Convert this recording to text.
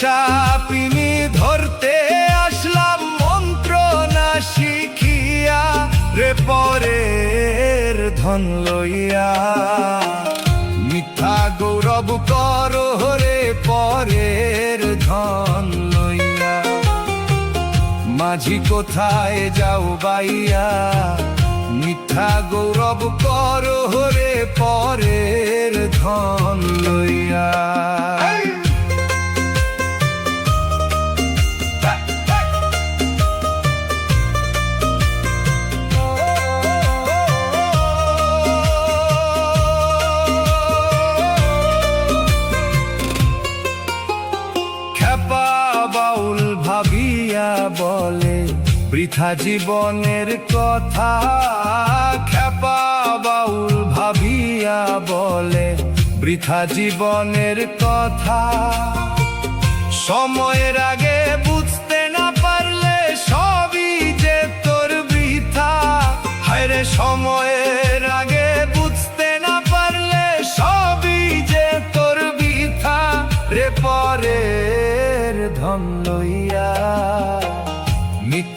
সাপিনী ধরতে আসলাম মন্ত্র না শিখিয়া রে পরের ধন লইয়া। মিথ্যা গৌরব কর রে পরের ধন লইয়া। মাঝি কোথায় যাও বাইয়া, মিথ্যা গৌরব কর রে পরের ধন লইয়া। বাউল ভাবিয়া বলে বৃথা জীবনের কথা। খ্যাপা বাউল ভাবিয়া বলে বৃথা জীবনের কথা। সময়ের আগে বুঝতে না পারলে সবই যে তোর বৃথা। হায়রে সময়ের আগে বুঝতে না পারলে সবই যে তোর বৃথা রে পরের ধন লইয়া।